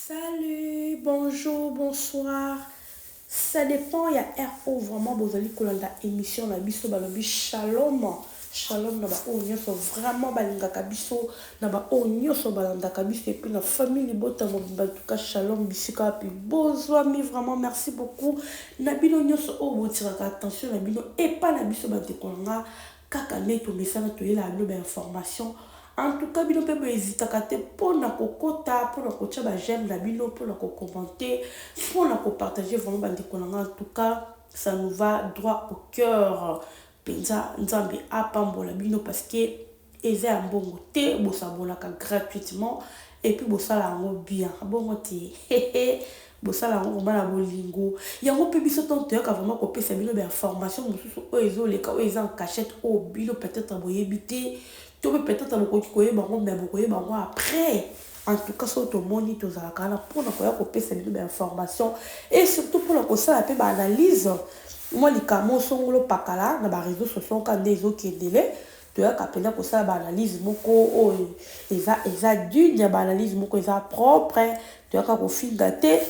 Salut, bonjour, bonsoir. Ça dépend, il y a RO vraiment besoin de la émission la biso balobi shalom. Shalom na ba o nyoso vraiment balinga kabiso na ba o nyoso balanda kabiso et puis la famille bota mobimba en tout cas shalom bisika puis besoin mi vraiment merci beaucoup. Na bino nyoso o botiraka attention na bino et pas na biso ba tekonga kaka neto message to yela no ba information. En tout cas, bino pe bo hésita kate pour na kokota, pour na kocha ba j'aime la bino, pour na ko commenter, pour na ko partager vraiment ba ndikonanga. En tout cas, ça nous va droit au cœur. Penza nzambe apambola bino parce que eza ya mbongo te bo sabonaka gratuitement et puis bo sala yango bien. Bongo te. Bosala yango vraiment na bolingo. Yango pe biso tonto yoka vraiment kopesa bino ba information mosusu o ezoleka o eza en cachette o bino peut-être boyebi te. Tu peux peut-être abokoki bango mais bokoye bango après. En tout cas, sur ton monde, tu as pour la copier ces informations et surtout pour la cosa la analyse. Moi, les camos sont le pacala dans les réseaux sociaux quand des autres qui délai. Tu as capé la cosa analyse moko eza d'une analyse moko eza propre. Tu as capé fil daté.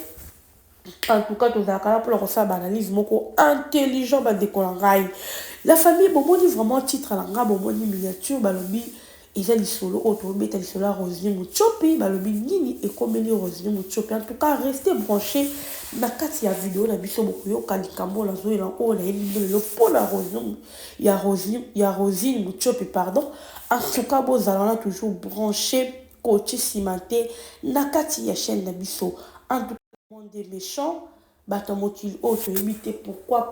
En tout cas, tu as capé pour la cosa analyse moko intelligent ba décolangai. La famille Bobo dit vraiment titre à l'anga Bobo dit miniature balobi ils ont solo auto beta solo Rosine Muchopi balobi nini et comme les Rosine Muchopi. En tout cas restez branchés na kati ya vidéo na biso boko yo kalikambo la zo elan o la le pour la Rosine Rosine Muchopi pardon. En tout cas vous allez toujours branché coaché cimenté na kati ya chaîne na biso. En tout cas monde des méchants. Batamokil autre limité pourquoi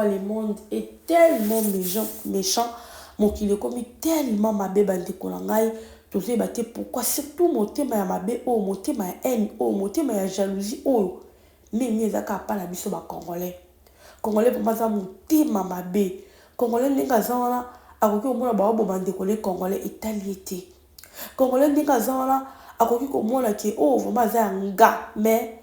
le monde est tellement méchant mon qu'il est comme tellement mabe bande kolangai tu sais baté pourquoi surtout mon thème ya mabe oh mon thème ya haine oh mon thème ya jalousie oh mais ezaka pas la biso ba congolais pour moi ça mon thème mabe congolais ndinga zana akoki omona ba bo bande kolé congolais italiété congolais ndinga zana akoki komona ke oh vraiment za nga mais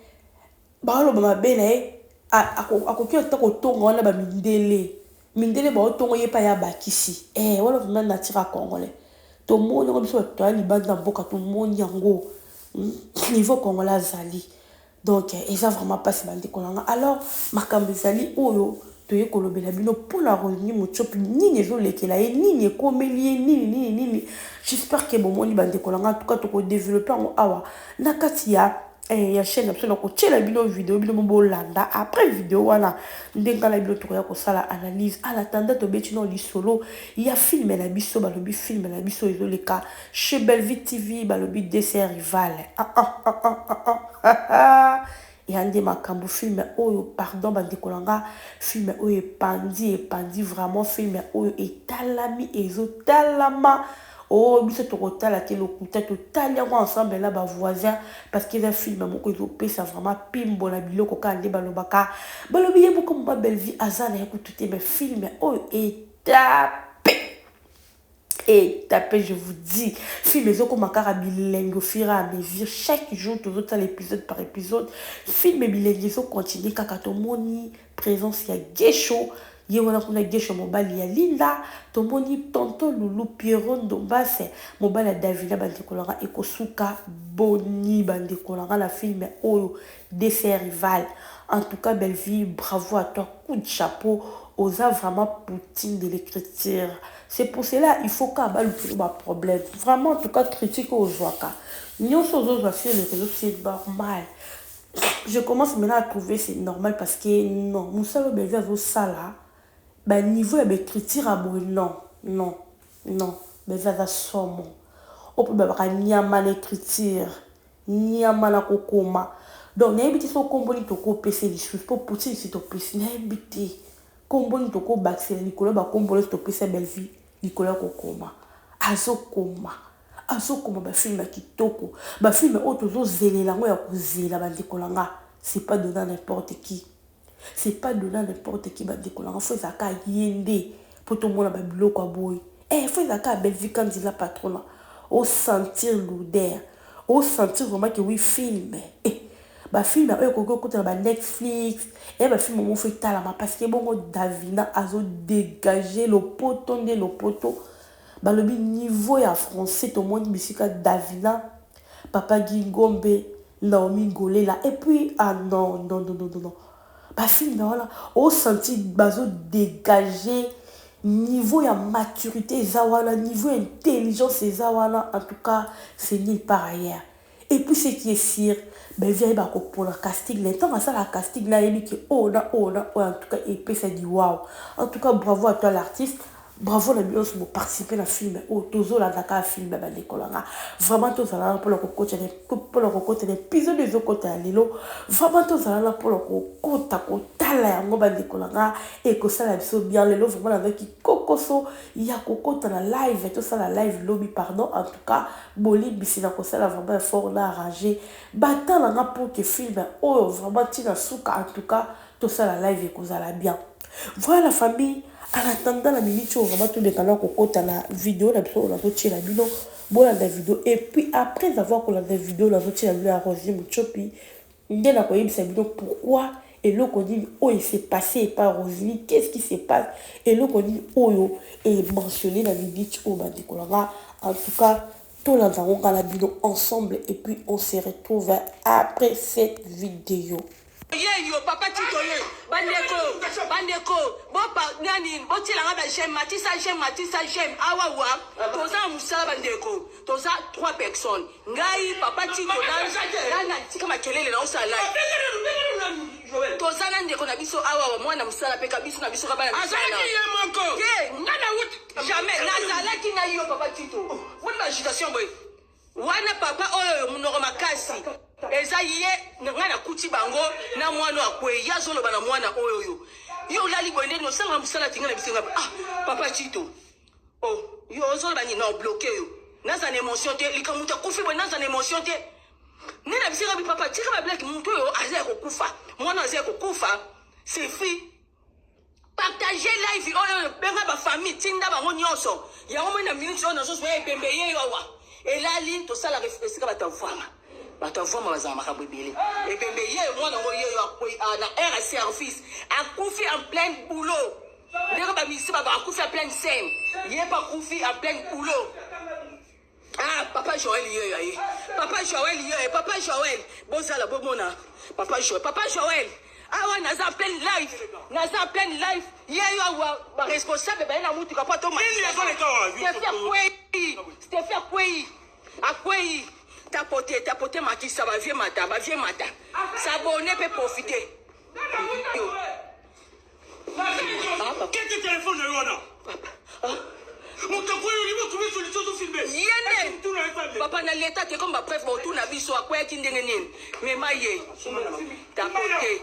baalo ba mabele akoki otako tongo wana ba mindele ba otongo ye pa ya bakisi wala vraiment natira congolais to moni ko biso to ali banda mboka to moni yango niveau congolais azali donc eza vraiment pas si bandi konanga alors makambo ezali oyo to ye kolobela bino pour la revenu mochopi nini ezolekela ye nini ekomeli ye nini j'espère que bon moni bandi konanga en tout cas to ko développer en awa na kati ya chaîne absolument ko tchela bino vidéo bino mo landa après vidéo wana ndenga la bino to ya ko sala analyse à l'attendant to betino li solo ya film la biso balobi film la biso ezoleka chez Belleville TV balobi dessert rival et ande makambo film oyo pardon bandekolanga film oyo epandi vraiment film oyo etalami ezotalama oh biso tokotala te lokuta totali yango ensemble là ba voisin parce que un film moko ezopesa vraiment pimbo na biloko ka nde balobaka balobi ye beaucoup mba Belleville azana ya kututé mais film oyo tapé, je vous dis. Film les autres makara bilingue au fur et à mesure. Chaque jour, tout autre l'épisode par épisode. Film bilingue, ils ont continué. Kakato moni, présence, il y a Gesho. Il y a Gesho, mobile, il y a Linda. Tomoni, tonton, Loulou, Pierron, Dombas. Mobile, Davina, Bandekolanga, Ekosuka, Boni, Bandekolanga, la film, Oyo, dessert rival. En tout cas, Belleville, bravo à toi. Coup de chapeau. Osa vraiment Poutine de l'écriture. C'est pour cela il faut qu'à bas le problème. Vraiment, en tout cas, critique aux Ouaka. Nous sommes aux sur les réseaux, c'est normal. Je commence maintenant à trouver c'est normal parce que non, nous savons bien que ça là, ben niveau de l'écriture à bon non, mais ça somme. On peut pas niama l'écriture, niama la kokoma. Donc n'habitez son combo ni toko PC les choses pour Poutine c'est au PC n'habitez. Combo ni toko baxer Nicolas ba combo le toko PC Belleville. Nicolas Kokoma azokoma ba film kitoko ba film otozo zelela ngo ya kozela ba ndikolanga c'est pas donner n'importe qui ba ndikolanga faut zaka yende pour tout monde ba biloko boy faut zaka Belleville quand il la patrona au sentir l'odeur au sentir vraiment que oui film ba film oyo kokota ba Netflix ba film mo fait talama parce que bongo Davina azo dégager le poteau balobi niveau ya français to monde bisika Davina papa Gingombe Naomi Ngolé là. Et puis, ah non, non, non, non, non, non. Bah, film, voilà. Au senti, bazo dégagé. Niveau ya maturité, Zawana. Niveau intelligence, Zawana. En tout cas, c'est nulle part ailleurs. Et puis, ce qui est sûr, ben, vieille bako pour le casting. Les temps, ça, la casting là, il dit que, oh, là, oh, là, oh, en tout cas, et puis, ça dit waouh. En tout cas, bravo à toi, l'artiste. Bravo la bios pour participer à la film oh tozo la daka film ba dekolanga vraiment tous là pour le coach pour le coach l'épisode des autres côté lelo vraiment tous là pour le coach ta kotala yango ba dekolanga et que ça la biso bien lelo vraiment avec kokoso ya kokota na live et tout ça la live lobby pardon en tout cas boli bisina ko ça vraiment fort là arrangé batala nga pour que film oh vraiment tina suka en tout cas tout ça la live et que ça la bien voilà la famille. En attendant la minute, on va tout décaler à la vidéo, la vidéo, la vidéo. Et puis après avoir la vidéo, la vidéo à Rosie Mouchopi, il y a la vidéo pourquoi et l'eau qu'on dit oh il s'est passé par Rosie, qu'est-ce qui se passe et l'eau qu'on dit oh et mentionner la vidéo au Bandikolanga. En tout cas, tout le monde la vidéo ensemble et puis on se retrouve après cette vidéo. Yo papa titolo bandeko bopa nani botilanga ba j'aime matisa j'aime awa toza musala bandeko toza 3 personnes ngai papa titolo nana tika makelele na osala toza na ndeko na biso awa mwana musala pe kabiso na biso ka bana azalaki ye moko ke ngana wuti jamais nazalaki na yo papa tito wona agitation boy wana papa oyo munoko makasi eza ye ngana kuti bango na mwana akwe yazolo bana mwana oyo yo lali bonde no sanga musala tinga na bisenga papa Chito oh yo ozolo bani na bloqué yo naza na émotion te likamuta kufi bo naza na émotion te nena bisenga bi papa tika ba black muntu yo azaya kokufa mwana azaya kokufa c'est fi partager live oyo benga ba famille tinda bango nyonso yango mena minute on nazo soye pembe ye yo wa elali to sala refresika batavama batavama bazama makambo ebele ebembe ye mwana ngo ye yo na air service akufi en plein boulot ndeko ba misi ba akufi en pleine scène ye ba akufi en plein boulot papa Joël ye papa Joël bozala bomona papa Joël awa naza plein live ye yo ba responsable ba na mutu ka pato ma Stéphane Kwei tapoter makisa ba vie mata s'abonner peut profiter quel téléphone de Rona mon tapoyo libo trouver solution to filmer yene papa na l'état te comme ba bref tout na biso akwa ki ndenge nini mais maye tapoter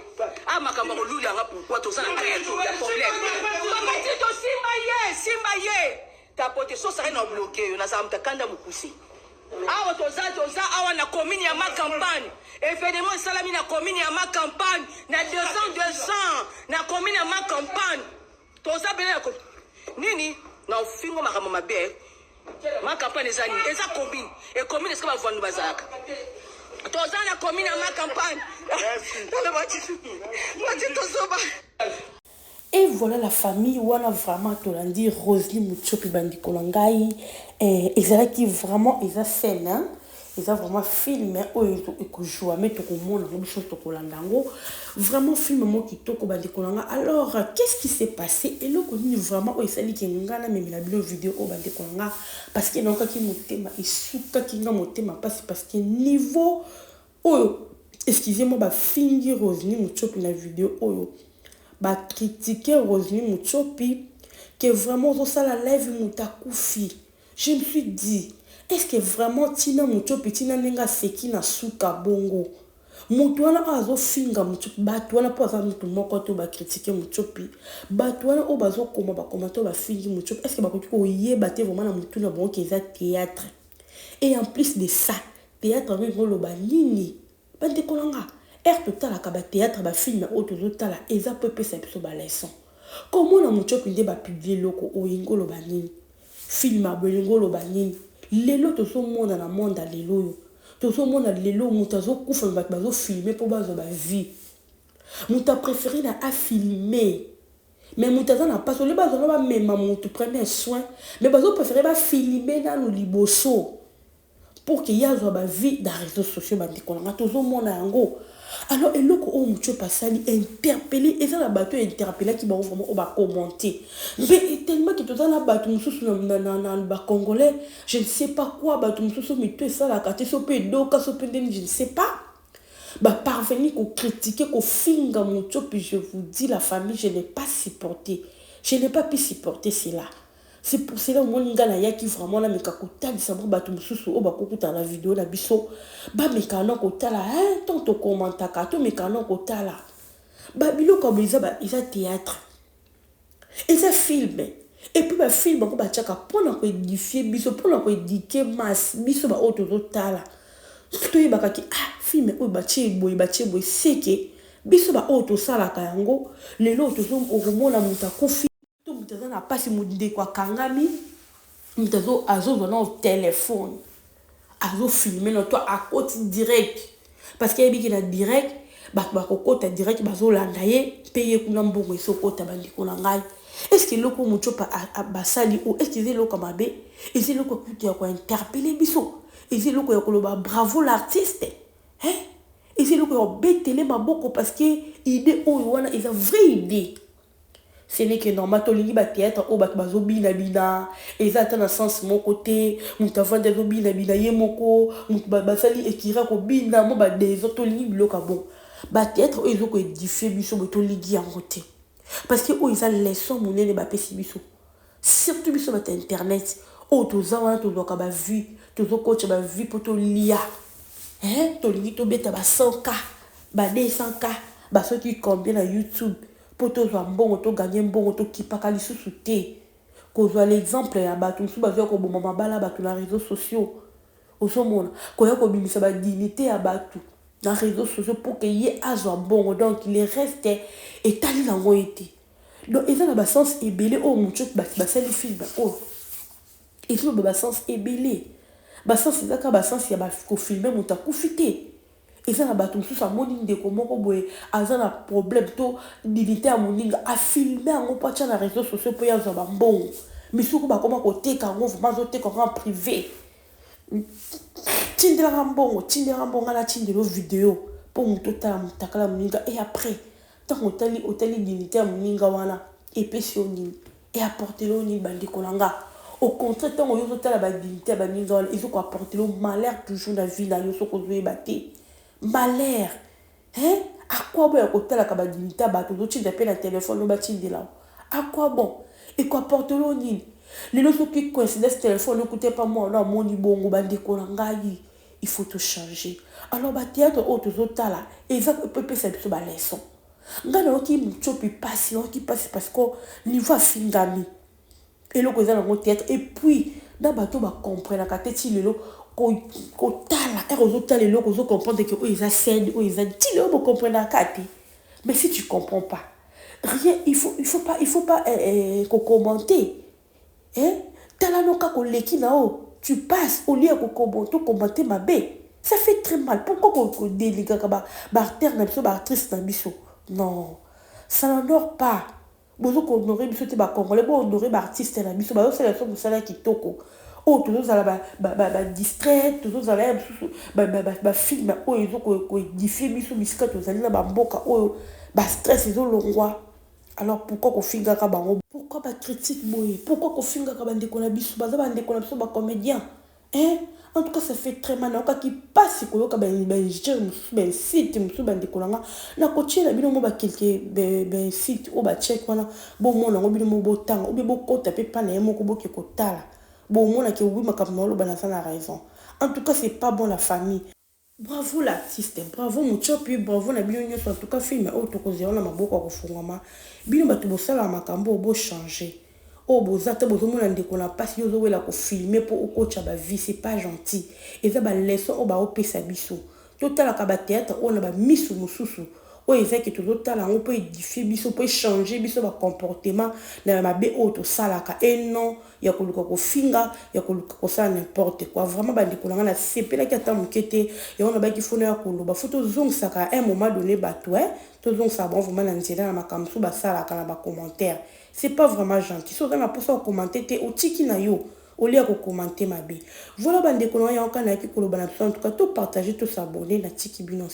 makambo lula nga pourquoi to ça na créer ya problème papa tito simba ye tapoter so ça na bloquer na ça mtakanda mukusi awa toza awa na commune ya ma campagne événement salami na commune ya ma campagne na 200 na commune ya ma campagne toza bena nini na ofingo makambo mabe ma campagne ezani eza commune et commune est-ce que ba vandu bazaka toza na commune ya ma campagne tala bati tozoba. Et voilà la famille où on a vraiment tolandi Rosie Mouchopi Bandikolongai et qui vraiment ils a scène hein ils a vraiment filmé où ils jouent mais tout le monde a chose to kolandango vraiment film mo kitoko Bandikolonga. Alors qu'est-ce qui s'est passé et le connu vraiment où il s'est dit que ngana même la vidéo au Bandikolonga parce que donc qui motema isuka qui nga motema parce que niveau oh excusez-moi ba fingi Rosie Mouchopi la vidéo oh ba critiquer Rosie Mouchopi que vraiment ça la lève mutakufi. Je me suis dit est-ce que vraiment Tina Mouchopi Tina nenga seki na suka bongo mutwana azo finga Mouchopi batwana po za mutu moko to ba critiquer Mouchopi batwana o bazo koma ba commenter ba fingi Mouchopi est-ce que ba ko yeba te vraiment na mutu na bongo keza théâtre et en plus de ça théâtre avec lo ba nini Bandikolonga total à théâtre ba film auto total eza pepe sa biso ba leçon comment na Mouchopi nde ba publier loko o ingolo ba nini film a bolingolo ba nini lelo to so mona na monde lelo yo to so mona lelo mutazo kufa ba bazo filmer pour bazo ba vie muta préféré na a filmer mais mutaza na pas le bazo ba même mutu premier soin mais bazo préféré ba filmer na lo liboso pour qu'il y ait une vie dans les réseaux sociaux. Alors, et là, on m'a passé interpellé, et ça, la bateau interpellé qui m'a vraiment commenté. Mais tellement que tout ça, la bateau, dans Congolais, je ne sais pas quoi, bateau, mais tout ça, la carte, je ne sais pas. Parvenir à critiquer, à finir mon puis je vous dis, la famille, je n'ai pas supporté. Je n'ai pas pu supporter cela. C'est pour cela que mon gars qui vraiment là mais kakota di sabro bato mususu o bakokuta la vidéo la biso ba mekano kota la tant to commenta ka to mekano kota la ba bilo comme ils a théâtre et ça film et puis ba film ko ba chaka pour na ko édifier biso pour na ko éduquer masse biso ba auto tala to yebaka ki film o ba cheboy c'est que biso ba auto sala ka yango lelo to zo okomona muta kofi mutazo na pasi mudinde kwa kangami mutazo azo na téléphone azo filmer no to à côté direct parce qu'il y a biki na direct ba kokota direct bazo landa ye payer kuna mbongo esokota bandi kuna ngai est-ce que loko mucho pa basali ou est-ce que c'est loko mabe et c'est loko kutia kwa interpeller biso et c'est loko ya koloba bravo l'artiste hein et c'est loko ya betele maboko parce que idée o wana is a vraie idée. Ce n'est que normal, tu lis théâtre, oh bah bazo bina bina, et ça dans le sens mon côté, mon t'avant des bina bina yemoko, mon basali et qui raconte bina, mon bah des autres lis bloca bon, théâtre ils ont édifié biso beto ligi en côté, parce que oh ils ont leçon mon nez pessi biso, surtout biso bat internet, oh tous ans tous donc bah vu, tous coach bah vu pour to lia, hein, to ligi to beta bah 100K, bah 200K, bah ceux qui combien à YouTube. Pour te voir bon, to gagner bon, to qui pas cali sous té. Qu'on soit l'exemple ya batu sous bazio ko bomba bala batu na réseaux sociaux. Au somona, ko ya ko bimisa ba dignité à batu na réseaux sociaux pour que y azo bon donc il reste et tali na ngoité. Donc ils ont ba sens ébélé oh mon truc ba sali film oh. Ils ont ba sens ébélé. Ba sens c'est ça ba sens ya ba ko filmer mon ta kufité. Et ça, bateau sous sa monine de comment boye azan a problème to dignité à moninga a filmer en pas na réseaux sociaux pour y avoir bon mais surtout ba comment côté quand on vraiment côté en privé tindera bon la tindera vidéo pour mon total mutakala moninga et après tant hôtel dignité à moninga wana et pétionine et apporter le ni bandi kolanga au contraire tant on y la dignité à moninga ils ont apporter le malheur toujours dans la vie là yo so ko zoé malheur hein à quoi bon côté la kabadinita bato d'autres d'appel à téléphone no batinde là à quoi bon et quoi porte le nini les autres qui coïncident ce téléphone n'écoutez pas moi là mon bongo bande ko ngai il faut tout changer alors théâtre autres autres là et ça peut ça sur ba leçon ngana qui muchopi passe parce que niveau fingami et le cause dans théâtre et puis dans bato ba comprendre ka teti lelo ko tala et aux autres les locaux comprendre que ils a scène ou ils a dit le pour comprendre carte mais si tu comprends pas rien il faut pas qu'on commenter hein tala no ka ko leki nao tu passes au lieu de commenter ma bé ça fait très mal pourquoi qu'on délicat ka ba artère na biso ba actrice na biso non ça n'honore pas bozo ko honorer biso te ba congolais bo honorer ba artiste na biso ba c'est la chose ça là qui toko oh tous ala ba distrait tous ala ba film oh ils ont ko édifier biso bisika tous ala ba mboka oh ba stress ils ont longwa alors pourquoi ko finga ka bango pourquoi ba critique boy pourquoi ko finga ka bande ko na biso ba ndeko na biso ba comédien hein en tout cas ça fait très mal na qui passe ko ka ben site musu bande ko nga na ko tshela bino mo ba quelque ben site o ba check wana bo mo na ngo bino mo botanga o be bo kota pe pa na yemo ko boke ko tala bon moi qui oui ma capmolo banasa la raison en tout cas c'est pas bon la famille bravo l'artiste bravo mon chopi bravo na bino en tout cas film auto ko zéro na maboko ko fungama bino batu bo sala makambo bo changer oh bozata bozo mona ndeko na pasi yozo wela ko filmer pour o coach ba vie c'est pas gentil et ça ba leçon o ba opesa biso total ka ba théâtre on a ba misu mususu o ezaki tozotala on peut édifier biso peut changer biso ba comportement na mabe auto salaka et non ya koluka ko finga ya koluka ko ça n'importe quoi vraiment ba ndikolanga na sepela ki ata mukete ya on ba ki fona ya koloba photo zongsaka un moment donné bato to zongsa bon vraiment na nzela na makamsu ba salaka na ba commentaire c'est pas vraiment gentil so dans la pour ça commenter te o tiki na yo au lieu de commenter ma vie. Voilà, bande de konwa ya okana ki koloba na en tout cas, tout partager, tout s'abonner na Tiki Bino.